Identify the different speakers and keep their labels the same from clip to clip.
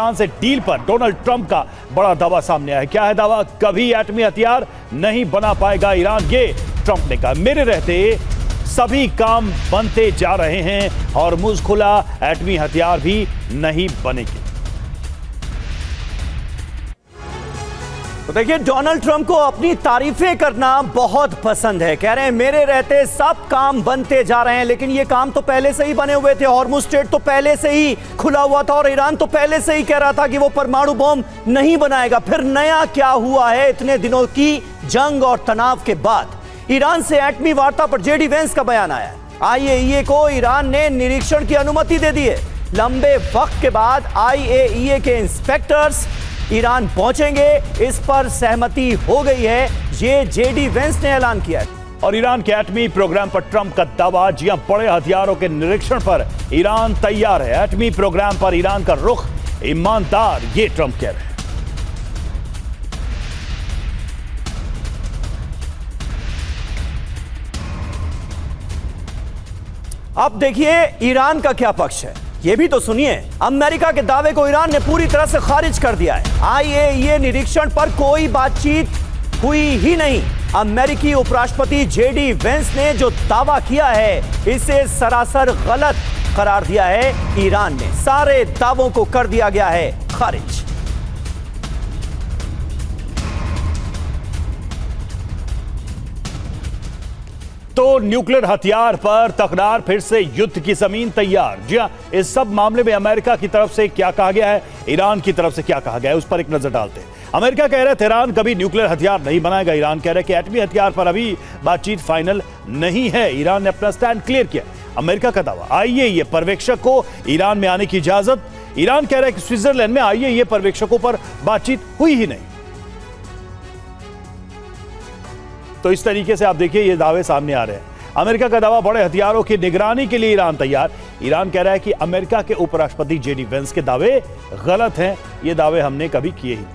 Speaker 1: Iran से deal पर Donald Trump का बड़ा दावा सामने आया है। क्या है दावा? कभी एटमी हथियार नहीं बना पाएगा ईरान। ये ट्रंप ने कहा, मेरे रहते सभी काम बनते जा रहे हैं और मुंह खुला, एटमी हथियार भी नहीं बनेंगे।
Speaker 2: तो देखिए, डोनाल्ड ट्रंप को अपनी तारीफें करना बहुत पसंद है। कह रहे हैं मेरे रहते सब काम बनते जा रहे हैं, लेकिन ये काम तो पहले से ही बने हुए थे। हॉर्मुज़ स्ट्रेट तो पहले से ही खुला हुआ था और ईरान तो पहले से ही कह रहा था कि वो परमाणु बम नहीं बनाएगा। फिर नया क्या हुआ है इतने दिनों की जंग और तनाव के बाद? ईरान से एटमी वार्ता पर जेडी वेंस का बयान आया। आईएईए को ईरान ने निरीक्षण की अनुमति दे दी है। लंबे वक्त के बाद आईएईए के इंस्पेक्टर्स ईरान पहुंचेंगे, इस पर सहमति हो गई है। ये जेडी वेंस ने ऐलान किया है।
Speaker 1: और ईरान के एटमी प्रोग्राम पर ट्रंप का दावा, जी हां, बड़े हथियारों के निरीक्षण पर ईरान तैयार है। एटमी प्रोग्राम पर ईरान का रुख ईमानदार, ये ट्रंप कह रहे हैं।
Speaker 2: अब देखिए ईरान का क्या पक्ष है, ये भी तो सुनिए। अमेरिका के दावे को ईरान ने पूरी तरह से खारिज कर दिया है। आईएईए निरीक्षण पर कोई बातचीत हुई ही नहीं। अमेरिकी उपराष्ट्रपति जेडी वेंस ने जो दावा किया है, इसे सरासर गलत करार दिया है ईरान ने। सारे दावों को कर दिया गया है खारिज।
Speaker 1: तो न्यूक्लियर हथियार पर तकरार, फिर से युद्ध की जमीन तैयार। जी हां, इस सब मामले में अमेरिका की तरफ से क्या कहा गया है, ईरान की तरफ से क्या कहा गया है, उस पर एक नजर डालते हैं। अमेरिका कह रहा है तेहरान कभी न्यूक्लियर हथियार नहीं बनाएगा। ईरान कह रहा है कि एटमी हथियार पर अभी बातचीत फाइनल नहीं है। ईरान ने अपना स्टैंड क्लियर किया। अमेरिका का दावा, आईएईए पर्यवेक्षक को ईरान में आने की इजाजत। ईरान कह रहा है कि स्विट्जरलैंड में आईएईए पर्यवेक्षकों पर बातचीत हुई ही नहीं। तो इस तरीके से आप देखिए, ये दावे सामने आ रहे हैं। अमेरिका का दावा, बड़े हथियारों की निगरानी के लिए ईरान तैयार। ईरान कह रहा है कि अमेरिका के उपराष्ट्रपति जेडी वेंस के दावे गलत हैं। ये दावे हमने कभी किए ही नहीं।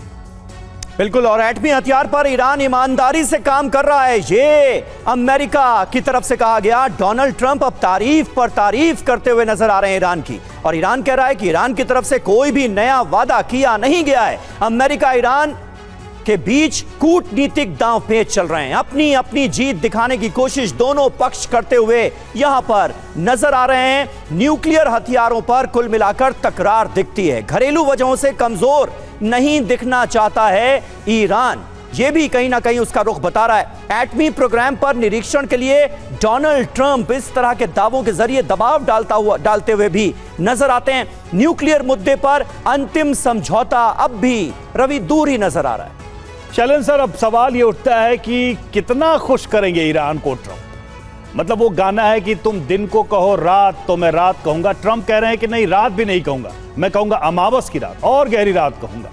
Speaker 2: बिल्कुल, और एटमी हथियार पर ईरान ईमानदारी से काम कर रहा है, ये अमेरिका की तरफ से कहा गया। डोनाल्ड ट्रंप अब तारीफ पर तारीफ करते हुए नजर आ रहे हैं ईरान की। और ईरान कह रहा है कि ईरान की तरफ से कोई भी नया वादा किया नहीं गया है। अमेरिका ईरान के बीच कूटनीतिक दांव पेच चल रहे हैं। अपनी अपनी जीत दिखाने की कोशिश दोनों पक्ष करते हुए यहां पर नजर आ रहे हैं। न्यूक्लियर हथियारों पर कुल मिलाकर तकरार दिखती है। घरेलू वजहों से कमजोर नहीं दिखना चाहता है ईरान, यह भी कहीं ना कहीं उसका रुख बता रहा है। एटमी प्रोग्राम पर निरीक्षण के लिए डोनाल्ड ट्रंप इस तरह के दावों के जरिए दबाव डालते हुए भी नजर आते हैं। न्यूक्लियर मुद्दे पर अंतिम समझौता अब भी रवि दूर ही नजर आ रहा है।
Speaker 1: चलें सर, अब सवाल ये उठता है कि कितना खुश करेंगे ईरान को ट्रंप। मतलब वो गाना है कि तुम दिन को कहो रात तो मैं रात कहूंगा। ट्रंप कह रहे हैं कि नहीं, रात भी नहीं कहूंगा, मैं कहूंगा अमावस की रात और गहरी रात कहूंगा।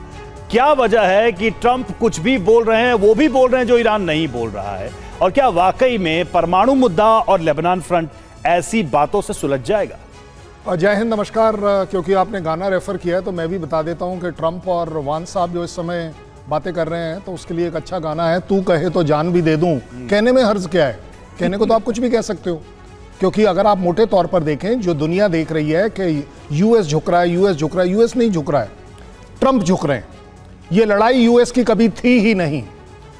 Speaker 1: क्या वजह है कि ट्रंप कुछ भी बोल रहे हैं, वो भी बोल रहे हैं जो ईरान नहीं बोल रहा है? और क्या वाकई में परमाणु मुद्दा और लेबनान फ्रंट ऐसी बातों से सुलझ जाएगा?
Speaker 3: जय हिंद, नमस्कार। क्योंकि आपने गाना रेफर किया है तो मैं भी बता देता हूं कि ट्रंप और वान साहब जो इस समय बातें कर रहे हैं, तो उसके लिए एक अच्छा गाना है, तू कहे तो जान भी दे दूं। कहने में हर्ज क्या है? कहने को तो आप कुछ भी कह सकते हो, क्योंकि अगर आप मोटे तौर पर देखें, जो दुनिया देख रही है कि यूएस झुक रहा है, यूएस झुक रहा है, यूएस नहीं झुक रहा है, ट्रंप झुक रहे हैं। ये लड़ाई यूएस की कभी थी ही नहीं।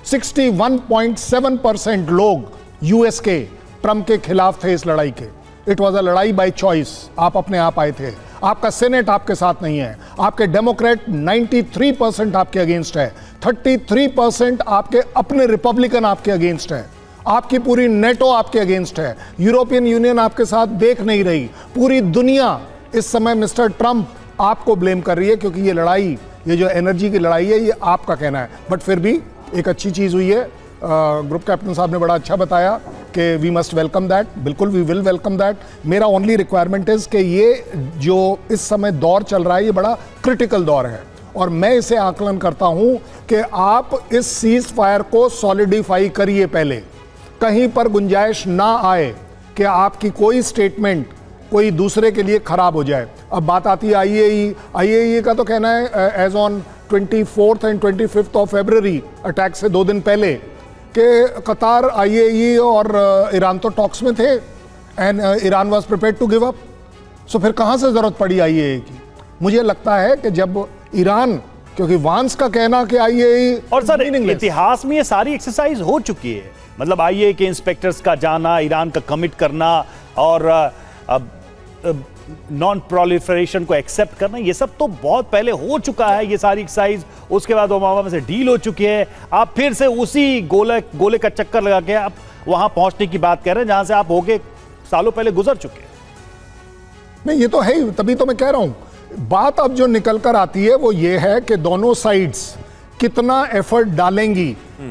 Speaker 3: 61.7% लोग यूएस के ट्रंप के खिलाफ थे इस लड़ाई के। इट वॉज अ लड़ाई बाय चॉइस। आप अपने आप आए थे। आपका सेनेट आपके साथ नहीं है। आपके डेमोक्रेट 93% आपके अगेंस्ट है। 33% आपके अपने रिपब्लिकन आपके अगेंस्ट है। आपकी पूरी नेटो आपके अगेंस्ट है। यूरोपियन यूनियन आपके साथ देख नहीं रही। पूरी दुनिया इस समय मिस्टर ट्रंप आपको ब्लेम कर रही है, क्योंकि ये लड़ाई, ये जो एनर्जी की लड़ाई है, ये आपका कहना है। बट फिर भी एक अच्छी चीज हुई है। ग्रुप कैप्टन साहब ने बड़ा अच्छा बताया कि वी मस्ट वेलकम दैट। बिल्कुल, वी विल वेलकम दैट। मेरा ओनली रिक्वायरमेंट इज कि ये जो इस समय दौर चल रहा है, ये बड़ा क्रिटिकल दौर है, और मैं इसे आकलन करता हूं कि आप इस सीज फायर को सॉलिडिफाई करिए पहले। कहीं पर गुंजाइश ना आए कि आपकी कोई स्टेटमेंट कोई दूसरे के लिए खराब हो जाए। अब बात आती है आईएईए का तो कहना है as on 24 and 25 of February, attack से 2 दिन पहले, कि कतार, आईएईए और ईरान तो टॉक्स में थे and Iran was prepared to give up. So फिर कहाँ से ज़रूरत पड़ी आईएईए की? मुझे लगता है कि जब ईरान, क्योंकि वांस का कहना कि आईएई
Speaker 1: और सर
Speaker 3: meaningless।
Speaker 1: इतिहास में ये सारी एक्सरसाइज हो चुकी है, मतलब आईएई के इंस्पेक्टर्स का जाना, ईरान का कमिट करना और नॉन प्रोलिफरेशन को एक्सेप्ट करना, ये सब तो बहुत पहले हो चुका है, ये सारी एक्सरसाइज। उसके बाद ओबामा में से डील हो चुकी है, आप फिर से उसी गोले का चक्कर लगा के आप वहां पहुंचने की बात कर रहे हैं जहां से आप होके सालों पहले गुजर चुके हैं।
Speaker 3: नहीं, ये तो है ही, तभी तो मैं कह रहा हूं। बात अब जो निकल कर आती है वो ये है कि दोनों साइड्स कितना एफर्ट डालेंगी